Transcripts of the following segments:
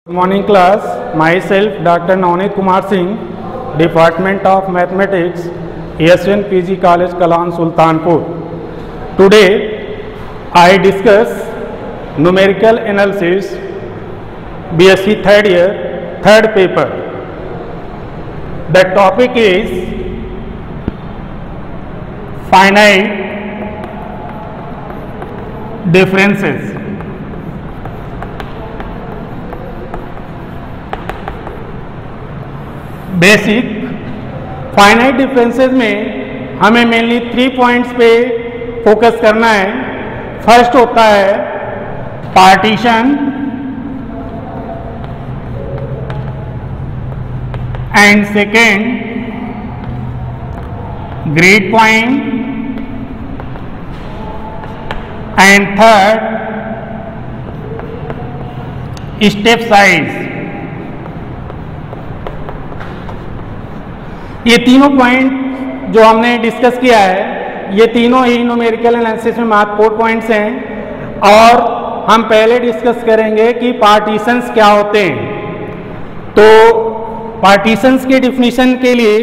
Good morning class, myself Dr. Navneet Kumar Singh, Department of Mathematics, ESN PG College Kalan Sultanpur. Today I discuss numerical analysis BSc third year, third paper. The topic is finite differences. Basic finite differences में हमें mainly 3 points पे focus करना है। First होता है partition and second grid point and third step size. ये तीनों point जो हमने डिस्कस किया है, ये तीनों ही न्यूमेरिकल एनालिसिस में महत्वपूर्ण पॉइंट्स हैं और हम पहले डिस्कस करेंगे कि पार्टीशंस क्या होते हैं। तो पार्टीशंस के डिफिनीशन के लिए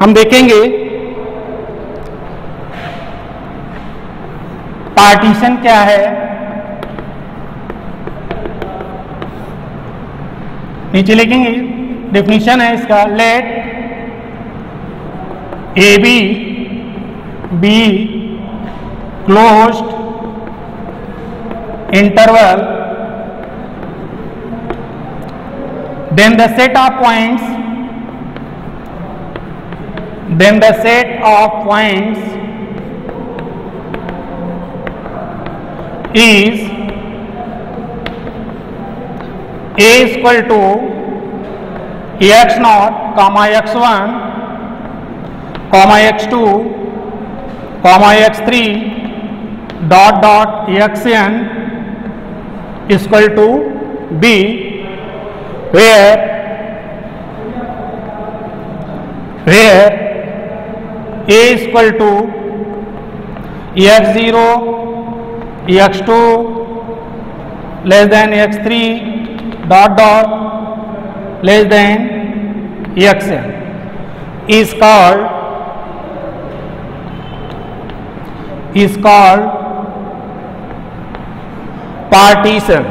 हम देखेंगे पार्टीशन क्या है। नीचे लिखेंगे, डेफिनेशन है इसका, let A B closed interval then the set of points is a equal to x naught comma x1 comma x2 comma x3 dot dot xn is equal to b, where a is equal to x0 x2 less than x3 dot dot less than xn is called partition.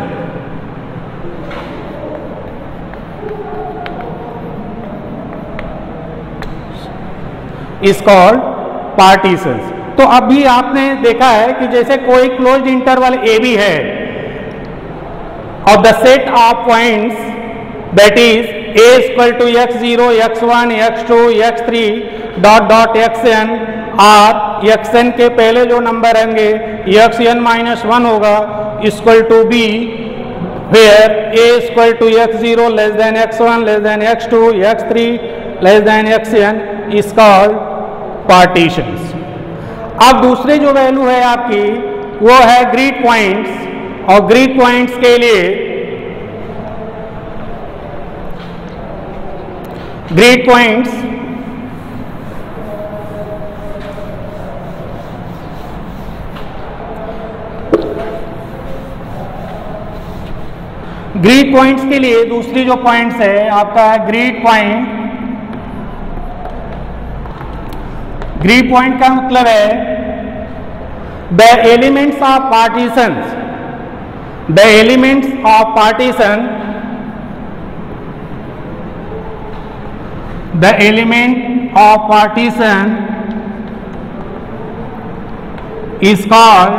Is called partitions. तो अभी आपने देखा है कि जैसे कोई closed interval A B है और the set of points that is a is equal to x0 x1 x2 x3 dot dot xn, और xn के पहले जो नंबर होंगे xn minus 1 होगा equal to b, where a is equal to x0 less than x1 less than x2 x3 less than xn is called partitions. अब दूसरे जो value है आपकी वो है ग्रिड पॉइंट्स, और ग्रिड पॉइंट्स के लिए ग्रिड पॉइंट्स के लिए दूसरी जो पॉइंट्स है आपका ग्रिड पॉइंट। ग्रिड पॉइंट का मतलब है the elements of partitions, the elements of partition, the element of partition is called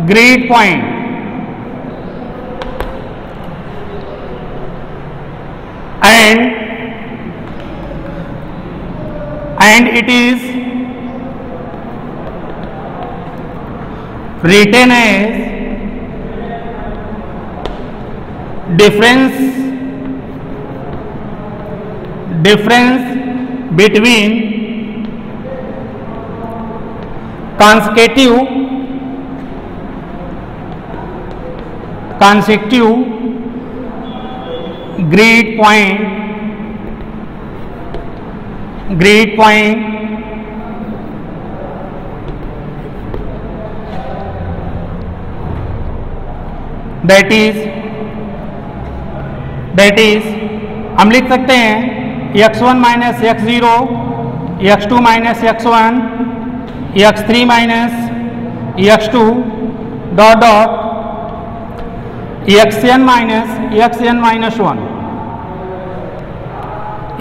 grid point, and it is written as difference between consecutive grid point that is हम लिख सकते हैं x1 minus x0, x2 minus x1, x3 minus x2 dot dot xn minus 1,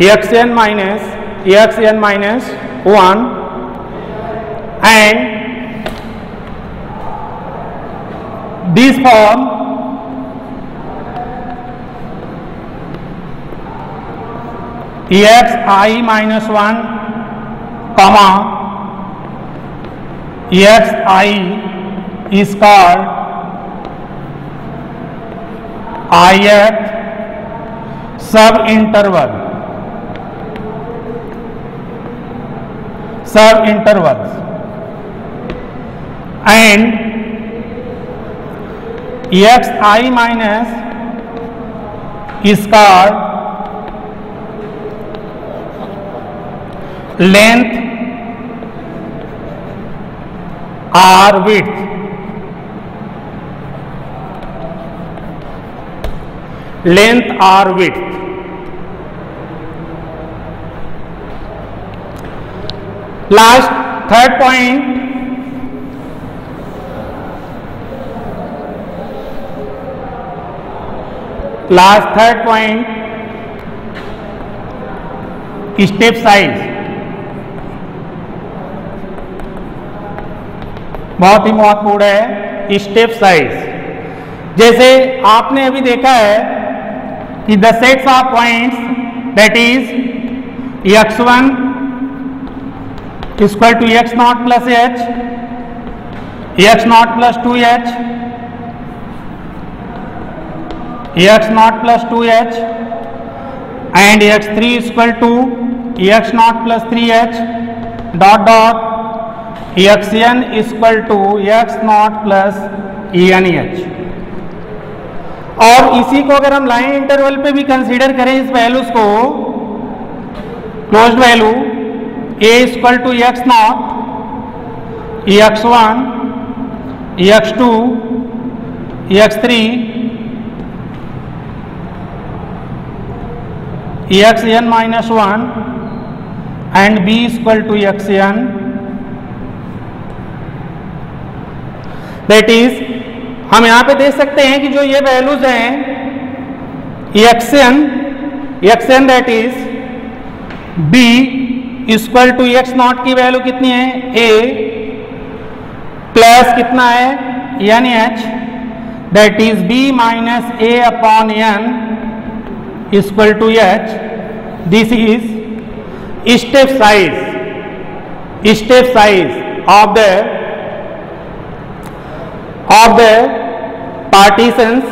xn minus xn minus 1 and this form xi minus 1 comma xi is called ith sub intervals and xi minus is called length or width. Length or width. Last third point, step size. बहुत ही महत्वपूर्ण है step size. जैसे आपने अभी देखा है कि the sets of points that is x1 equal to x0 plus h, x0 plus 2h, x0 plus 2h and x3 equal to x0 plus 3h dot dot xn equal to x0 plus ENH। और इसी को अगर हम line interval पे भी consider करें इस values को, closed value a equal to x0, x1, x2, x3, xn minus 1 and b equal to xn, that is हम यहां पे देख सकते हैं कि जो ये वैल्यूज हैं xn that is b equal to x0 की वैल्यू कितनी है a प्लस कितना है NH that is b minus a upon n equal to h। This is step size of the partitions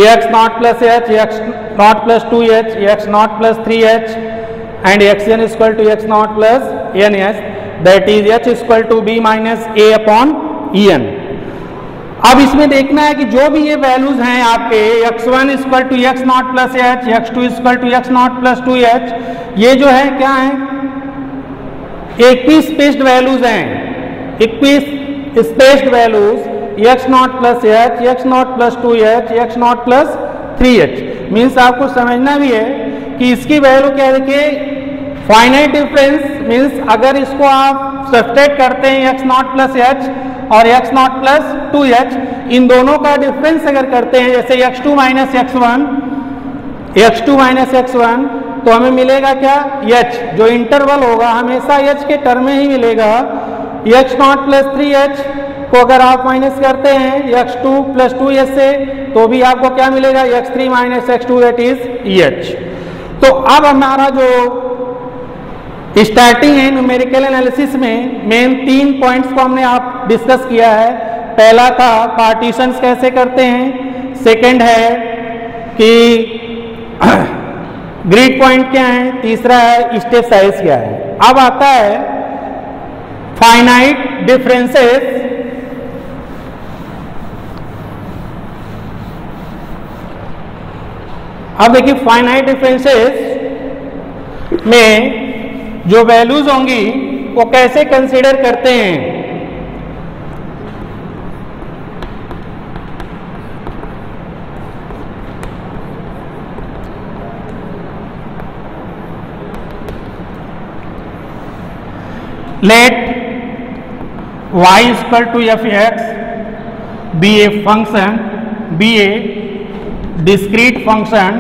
x0 plus h, x0 plus 2h, x0 plus 3h and xn is equal to x0 plus nh, that is h is equal to b minus a upon en। अब इसमें देखना है कि जो भी ये values हैं आपके x1 is equal to x0 plus h, x2 is equal to x0 plus 2h, ये जो है क्या है इक्विस्पेस्ड वैल्यूज हैं। Equispaced values x0 plus h, x0 plus 2h, x0 plus 3h means आपको समझना भी है कि इसकी वैल्यू क्या देखिए फाइनाइट डिफरेंस मीन्स अगर इसको आप सब्सट्रैक्ट करते हैं x0 प्लस h और x0 प्लस 2h, इन दोनों का डिफरेंस अगर करते हैं जैसे x2 माइनस x1 तो हमें मिलेगा क्या h, जो इंटरवल होगा हमेशा h के टर्म में ही मिलेगा। x0 प्लस 3h को अगर आप माइनस करते हैं x2 प्लस 2h से तो भी आपको क्या मिलेगा x3 minus x2 that is EH। तो अब हमारा जो स्टार्टिंग है न्यूमेरिकल एनालिसिस में मेन 3 पॉइंट्स को हमने आप डिस्कस किया है। पहला था पार्टीशंस कैसे करते हैं, सेकंड है कि ग्रिड पॉइंट क्या है, तीसरा है स्टेप साइज क्या है। अब आता है फाइनाइट डिफरेंसेस। अब देखिए फाइनाइट डिफरेंसेस में जो वैल्यूज होंगी वो कैसे कंसीडर करते हैं। let y is equal to f(x) be a function, be a discrete function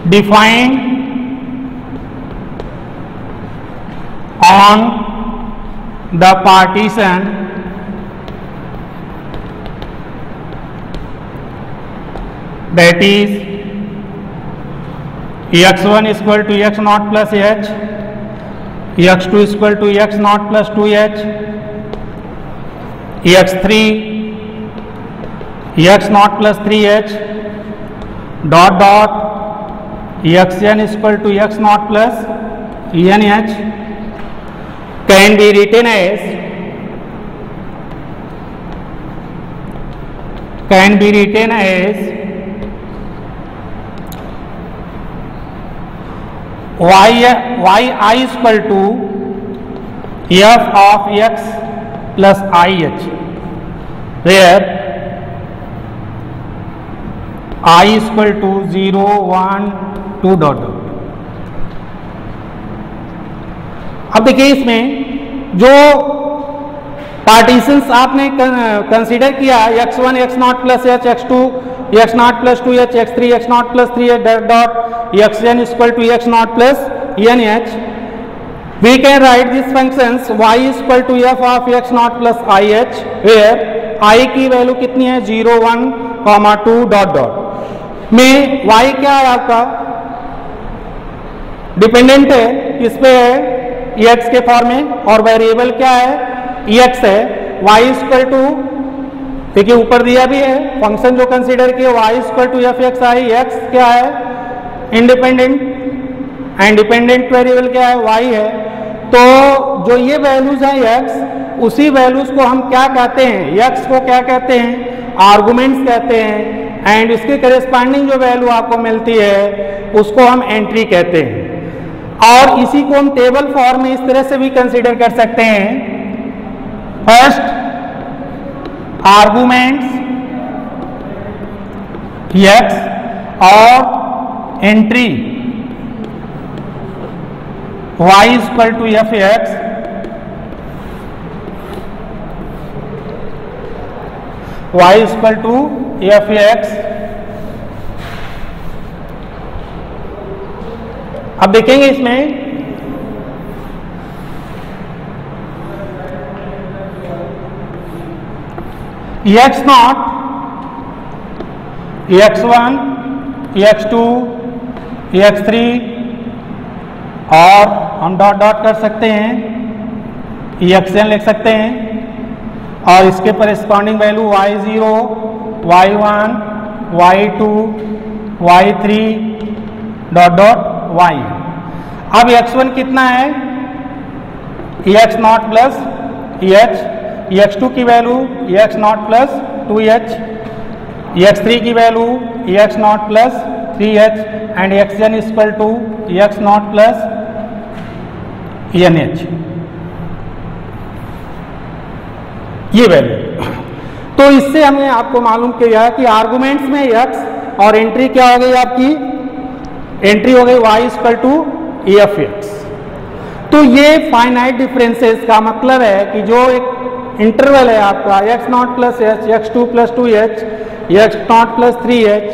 defined on the partition that is x1 is equal to x naught plus h, x2 is equal to x naught plus 2h, x3 x naught plus 3h dot dot xn is equal to x naught plus nh can be written as yi is equal to f of x plus ih, where I is equal to 0, 1, 2 dot dot. अब देखिए इसमें जो partitions आपने consider किया x1 x not plus h, x2 x not plus 2h, x3 x not plus 3h dot dot xn is equal to x not plus nh, we can write these functions y is equal to f of x not plus ih, where I की value कितनी है 0, 1, 2 dot dot में y क्या है आपका dependent है, किस पे है x के फॉर्म में, और वेरिएबल क्या है x है। y इज इक्वल टू, देखिए ऊपर दिया भी है फंक्शन जो कंसीडर किया y is equal to F X I, x क्या है इंडिपेंडेंट, एंड डिपेंडेंट वेरिएबल क्या है y है। तो जो ये वैल्यूज है x, उसी वैल्यूज को हम क्या कहते हैं, x को क्या कहते हैं आर्गुमेंट्स कहते हैं, एंड इसके करेस्पॉन्डिंग जो वैल्यू आपको मिलती है उसको हम एंट्री कहते हैं। और इसी को हम टेबल फॉर्म में इस तरह से भी कंसीडर कर सकते हैं, फर्स्ट आर्गुमेंट्स x और entry y is equal to F X, y is equal to F x. अब देखेंगे इसमें x not, x1, x2, x3 और हम डॉट डॉट कर सकते हैं, xn लिख सकते हैं, और इसके corresponding value y0, y1, y2, y3 dot dot y। अब x1 कितना है x not plus h, x2 की value x not plus 2h, x3 की value x not plus 3h, and xn is equal to x not plus nh, ये value. तो इससे हमने आपको मालूम किया कि आर्गुमेंट्स में x और एंट्री क्या हो गई आपकी, एंट्री हो गई y equal to F X. तो ये फाइनाइट डिफरेंसेस का मतलब है कि जो एक इंटरवल है आपका x not plus h, x2 plus 2h, x not plus 3h,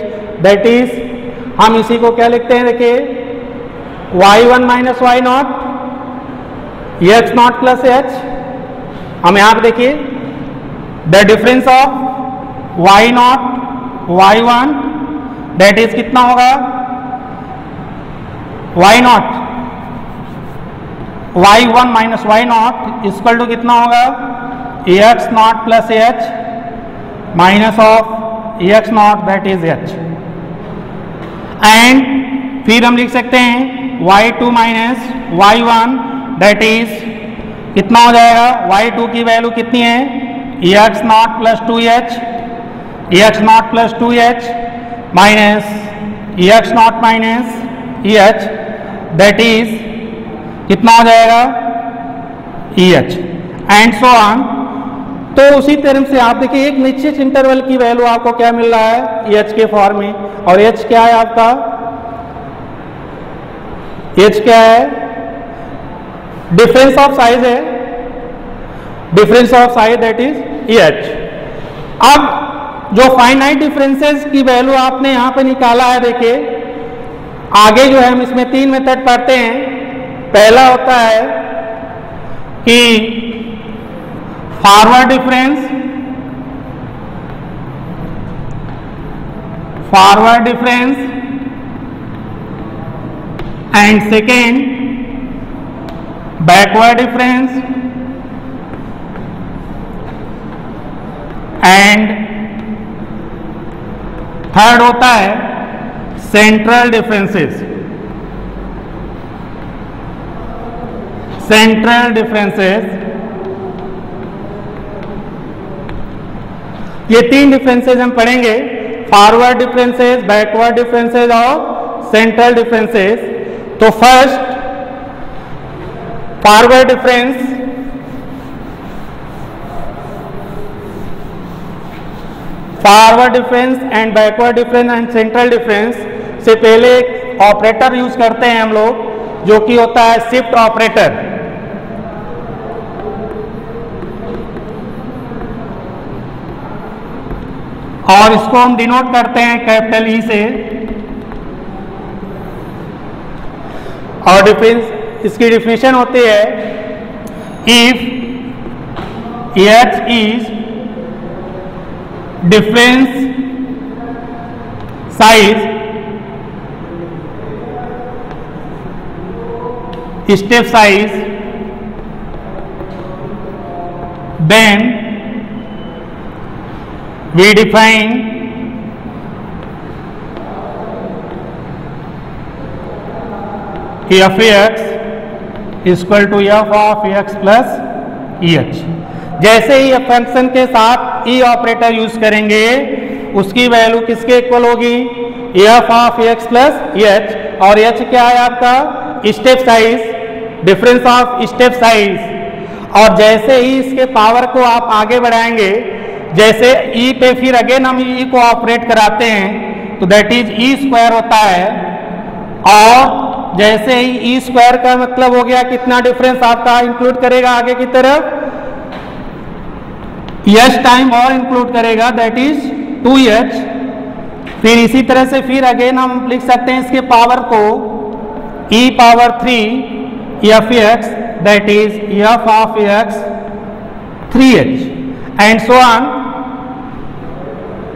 that is हम इसी को क्या लिखते हैं, देखिए y1 minus y not, x not plus h। हम यहाँ पे देखिए the difference of y not y1 that is कितना होगा y not, y1 minus y not equal to कितना होगा x not plus h minus of x not that is h, and फिर हम लिख सकते हैं y2 minus y1 that is कितना हो जाएगा, y2 की वैल्यू कितनी है x not plus 2h, x not plus 2h minus x not minus h that is कितना हो जाएगा EH, एंड सो ऑन। तो उसी तरह से आप देखिए एक निश्चित इंटरवल की वैल्यू आपको क्या मिल रहा है EH के फॉर्म में, और H क्या है आपका एच क्या है, डिफरेंस ऑफ साइज है, difference of size that is H. अब जो फाइनाइट डिफरेंसेस की वैल्यू आपने यहां पे निकाला है, देखिए आगे जो है हम इसमें 3 मेथड पढ़ते हैं। पहला होता है कि forward difference, and second backward difference, and third होता है सेंट्रल डिफरेंसेस। ये 3 डिफरेंसेस हम पढ़ेंगे, फॉरवर्ड डिफरेंसेस, बैकवर्ड डिफरेंसेस और सेंट्रल डिफरेंसेस। तो first forward difference, and backward difference and central difference से पहले एक ऑपरेटर यूज करते हैं हम लोग, जो कि होता है शिफ्ट ऑपरेटर। और इसको हम डिनोट करते हैं कैपिटल ई से। और डिफरेंस, इसकी डिफिनेशन होती है if H is difference size, step size, then we define f x equal to f of x plus h। जैसे ही फंक्शन के साथ ई ऑपरेटर यूज करेंगे उसकी वैल्यू किसके इक्वल होगी, f of x plus h। और h क्या है आपका, step size, difference of step size. और जैसे ही इसके पावर को आप आगे बढ़ाएंगे, जैसे e पे फिर अगेन हम e को ऑपरेट कराते हैं तो दैट इज e स्क्वायर होता है। और जैसे ही e स्क्वायर का मतलब हो गया कितना डिफरेंस आपका इंक्लूड करेगा आगे की तरफ, h टाइम और इंक्लूड करेगा दैट इज 2h। फिर इसी तरह से फिर अगेन हम लिख सकते हैं इसके पावर को e power 3 f x that is f of x 3h and so on.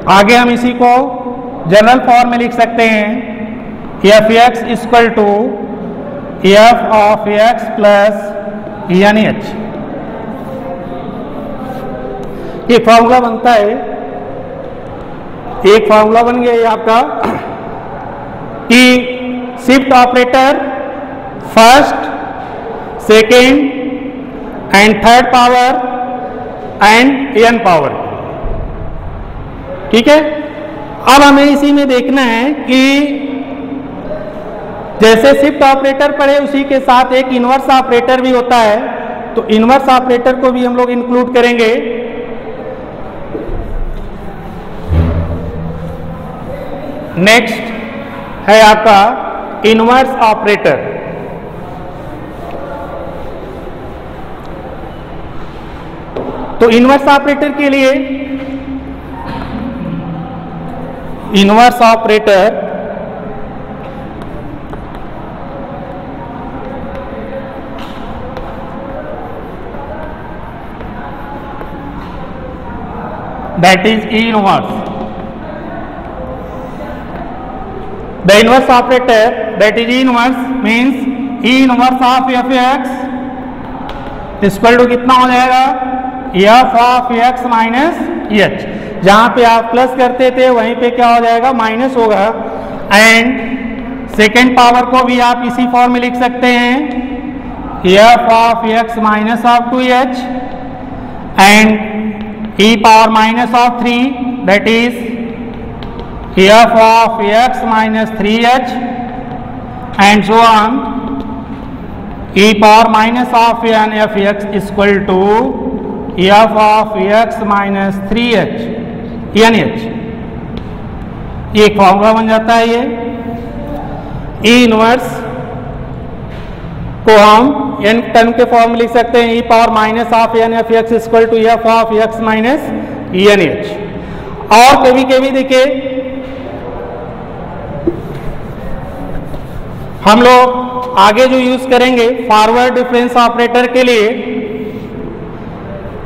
आगे हम इसी को जनरल फॉर्म में लिख सकते हैं F x equal to F of x plus यानी एच। ये फॉर्मूला बनता है, एक फॉर्मूला बन गया ये आपका कि shift operator first, second and third power and N power. ठीक है, अब हमें इसी में देखना है कि जैसे शिफ्ट ऑपरेटर पढ़े उसी के साथ एक इनवर्स ऑपरेटर भी होता है, तो इनवर्स ऑपरेटर को भी हम लोग इंक्लूड करेंगे। नेक्स्ट है आपका इनवर्स ऑपरेटर। तो इनवर्स ऑपरेटर के लिए inverse operator that is E inverse. The inverse operator that is E inverse means E inverse of f x equal to कितना हो जाएगा, f of x minus h। जहां पे आप प्लस करते थे वहीं पे क्या हो जाएगा, माइनस होगा। एंड सेकेंड पावर को भी आप इसी फॉर्म में लिख सकते हैं f of x minus of 2h and e power minus of 3 that is f of x minus 3h and so on e power minus of n f x equal to f of x minus 3h यानी h। ये एक formula बन जाता है ये E inverse को हम N term के फॉर्म में लिख सकते हैं, e power minus of n f x equal to F of x minus n h. और कभी कभी देखिए हम लोग आगे जो यूज करेंगे फॉरवर्ड डिफरेंस ऑपरेटर के लिए,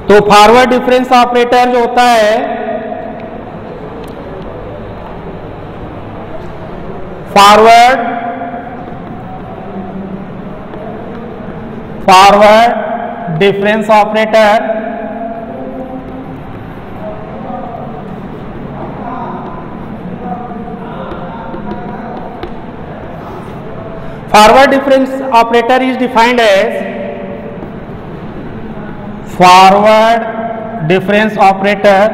तो फॉरवर्ड डिफरेंस ऑपरेटर जो होता है forward difference operator forward difference operator is defined as forward difference operator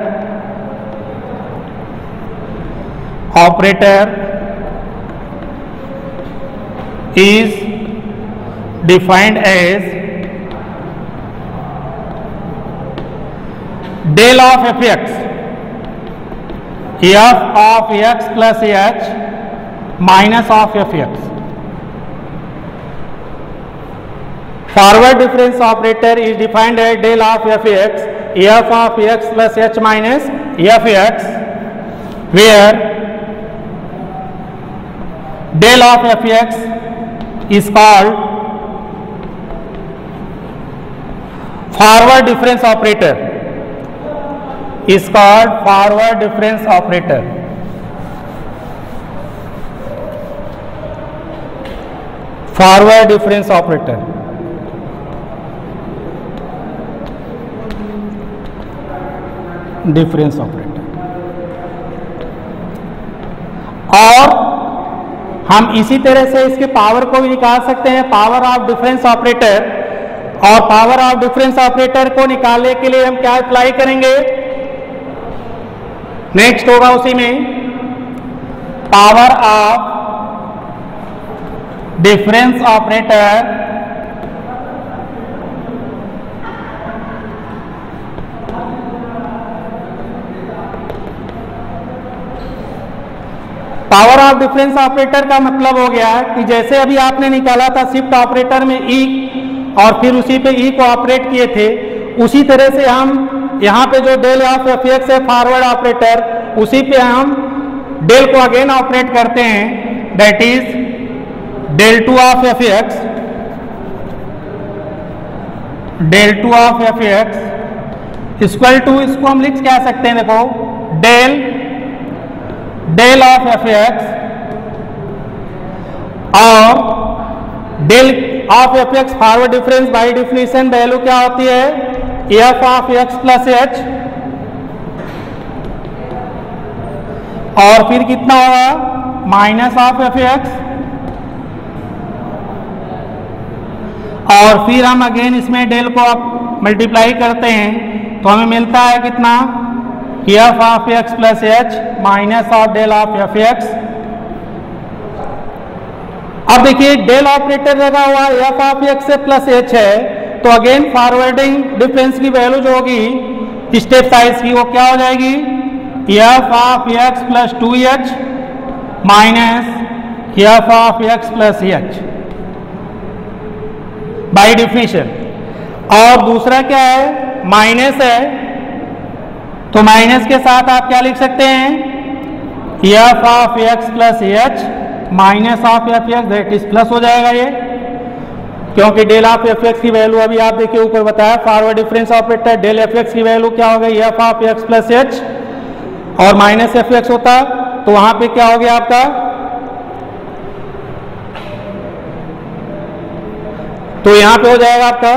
is defined as del of fx f of x plus h minus of fx. Forward difference operator is defined as del of fx f of x plus h minus fx, where del of fx is called forward difference operator, is called forward difference operator. Forward difference operator. Difference operator. और हम इसी तरह से इसके power को भी निकाल सकते हैं, पावर ऑफ डिफरेंस ऑपरेटर। और पावर ऑफ डिफरेंस ऑपरेटर को निकालने के लिए हम क्या अप्लाई करेंगे, नेक्स्ट होगा उसी में power of difference operator power of difference operator का मतलब हो गया कि जैसे अभी आपने निकाला था शिफ्ट ऑपरेटर में ई और फिर उसी पे ई को ऑपरेट किए थे, उसी तरह से हम यहाँ पे जो डेल ऑफ एफ एक्स है फॉरवर्ड ऑपरेटर, उसी पे हम डेल को अगेन ऑपरेट करते हैं, that is del two of F X, del two of F x equal to, इसको हम लिख क्या सकते हैं, देखो डेल ऑफ एफ एक्स और del of F X forward difference by definition value क्या होती है, F of x plus H, और फिर कितना होगा माइनस ऑफ एफ एक्स, और फिर हम अगेन इसमें डेल को आप मल्टीप्लाई करते हैं तो हमें मिलता है कितना, F of x plus H minus of del of F x. अब देखिए डेल ऑपरेटर लगा हुआ एफ ऑफ एक्स से प्लस एच है, तो अगेन फॉरवर्डिंग डिफरेंस की वैल्यू जो होगी स्टेप साइज की वो क्या हो जाएगी, F of x plus two H minus F of x plus H by definition. और दूसरा क्या है, माइनस है, तो माइनस के साथ आप क्या लिख सकते हैं, F of x plus H minus of F X, that is plus हो जाएगा ये, क्योंकि डेल ऑफ एफ एक्स की वैल्यू अभी आप देखिए ऊपर बताया forward difference operator, del F X की वैल्यू क्या हो गई, F of x plus H और माइनस एफ एक्स होता, तो वहां पे क्या हो गया आपका, तो यहां पे हो जाएगा आपका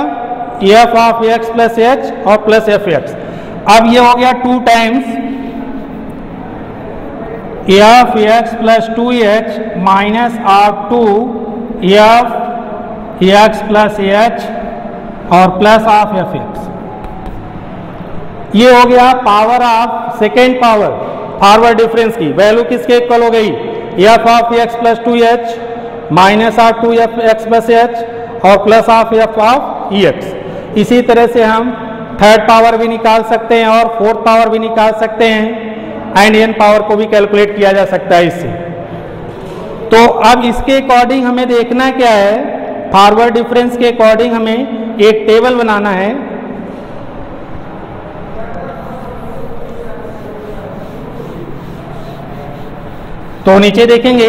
f of x plus H और प्लस एफ एक्स। अब ये हो गया 2 times f x plus two H minus of 2 f x plus H और प्लस ऑफ एफ एक्स। ये हो गया power of second power forward difference की वैल्यू किसके इक्वल हो गई, F of x plus two H minus of 2 f x plus H और plus of f of E x. इसी तरह से हम थर्ड पावर भी निकाल सकते हैं और फोर्थ पावर भी निकाल सकते हैं, एंड एन पावर को भी कैलकुलेट किया जा सकता है इससे। तो अब इसके अकॉर्डिंग हमें देखना क्या है फॉरवर्ड डिफरेंस के अकॉर्डिंग हमें एक टेबल बनाना है। तो नीचे देखेंगे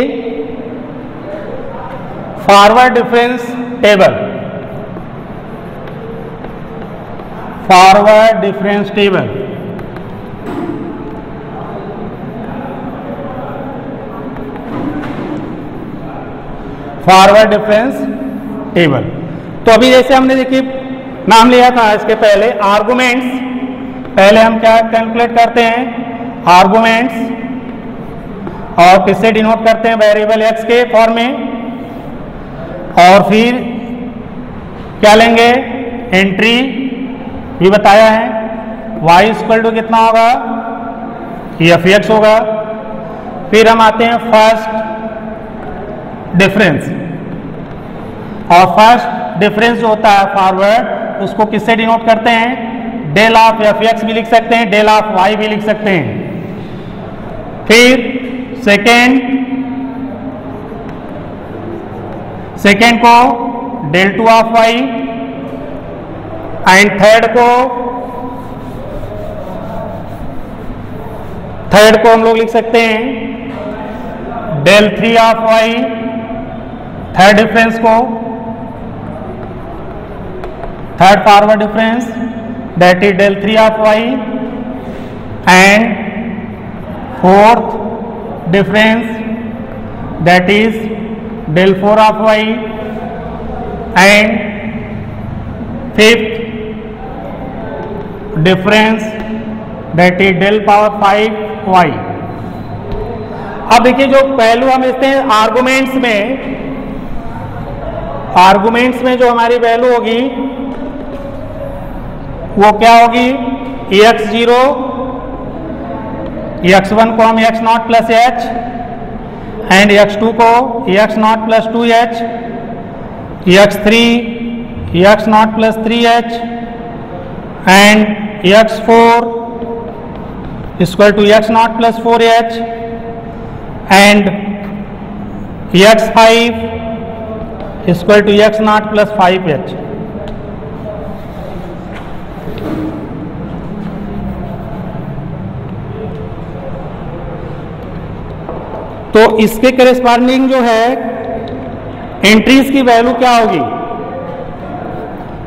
forward difference table, forward difference table. Forward difference table. तो अभी जैसे हमने देखिए नाम लिया था इसके पहले आर्गुमेंट्स, पहले हम क्या कैलकुलेट करते हैं आर्गुमेंट्स, और किससे डिनोट करते हैं वेरिएबल एक्स के फॉर्म में, और फिर क्या लेंगे एंट्री भी बताया है, y इक्वल टू कितना होगा एफ एक्स होगा। फिर हम आते हैं फर्स्ट डिफरेंस, और फर्स्ट डिफरेंस जो होता है फॉरवर्ड उसको किससे डिनोट करते हैं डेल ऑफ एफ एक्स भी लिख सकते हैं, डेल ऑफ वाई भी लिख सकते हैं। फिर सेकेंड को del two of y, and third को हम लोग लिख सकते हैं del three of y, third difference को, third forward difference that is del three of y, and fourth difference that is del four of y, and fifth difference that is del power 5 y. अब देखिए जो पहलू हम इसते हैं arguments में जो हमारी वैल्यू होगी वो क्या होगी x0, x1 को हम x0 plus H, and x2 को x0 plus 2h, x3 x0 plus 3h, and x4 equal to x0 plus 4h, and x5 equal to x0 plus 5h। तो इसके करेस्पॉन्डिंग जो है एंट्रीज की वैल्यू क्या होगी,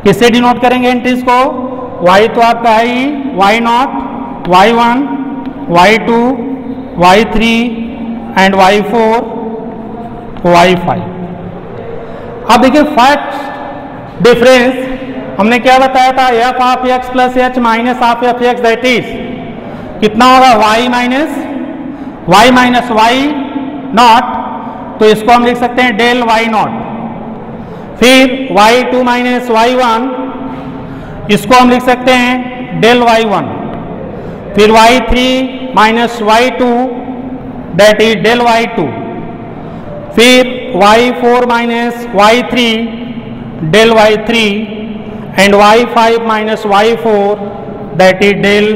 किससे डिनोट करेंगे एंट्रीज को, y तो आपका है ही y0, y1, y2, y3 and y4, y5। अब देखिए फर्स्ट डिफरेंस हमने क्या बताया था f of x plus H minus of F X that is कितना होगा y माइनस y नॉट, तो इसको हम लिख सकते हैं डेल y नॉट। फिर y2 माइनस y1 इसको हम लिख सकते हैं डेल y1। फिर y3 minus y2 that is del y2। फिर y4 minus y3 del y3, and y5 minus y4 that is del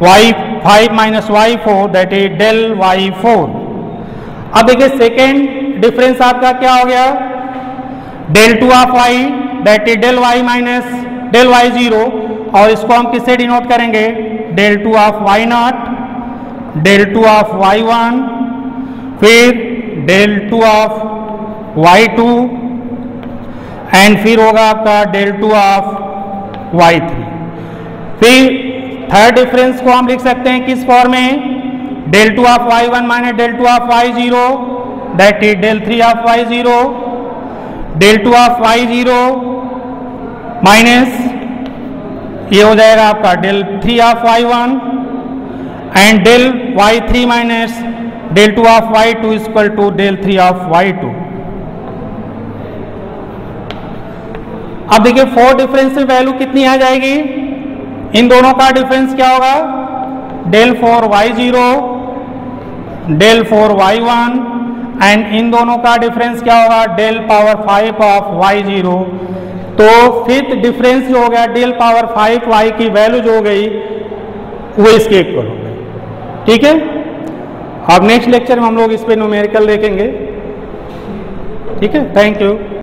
y5 minus y4 that is del y4। अब देखिए second difference आपका क्या हो गया del two of y that is del y minus del y0, और इसको हम किससे डिनोट करेंगे del two of y0, del two of y1, फिर del two of y2, and फिर होगा आपका डेल टू ऑफ y3। फिर थर्ड डिफरेंस को हम लिख सकते हैं किस फॉर्म में del two of y1 minus del two of y0 that is del three of y0, del two of y0 minus ये हो जाएगा आपका del three of y1, and del y3 minus del two of y2 equal to del three of y2। अब देखिए four difference में value कितनी आ जाएगी, इन दोनों का डिफरेंस क्या होगा del 4 y0, del 4 y1, and in दोनों का डिफरेंस क्या होगा डेल पावर 5 ऑफ y0। तो फिफ्थ डिफरेंस जो हो गया डेल पावर 5 y की वैल्यू जो हो गई वो इसके इक्वल हो गई। ठीक है, अब नेक्स्ट लेक्चर में हम लोग इस पे न्यूमेरिकल देखेंगे। ठीक है, थैंक यू।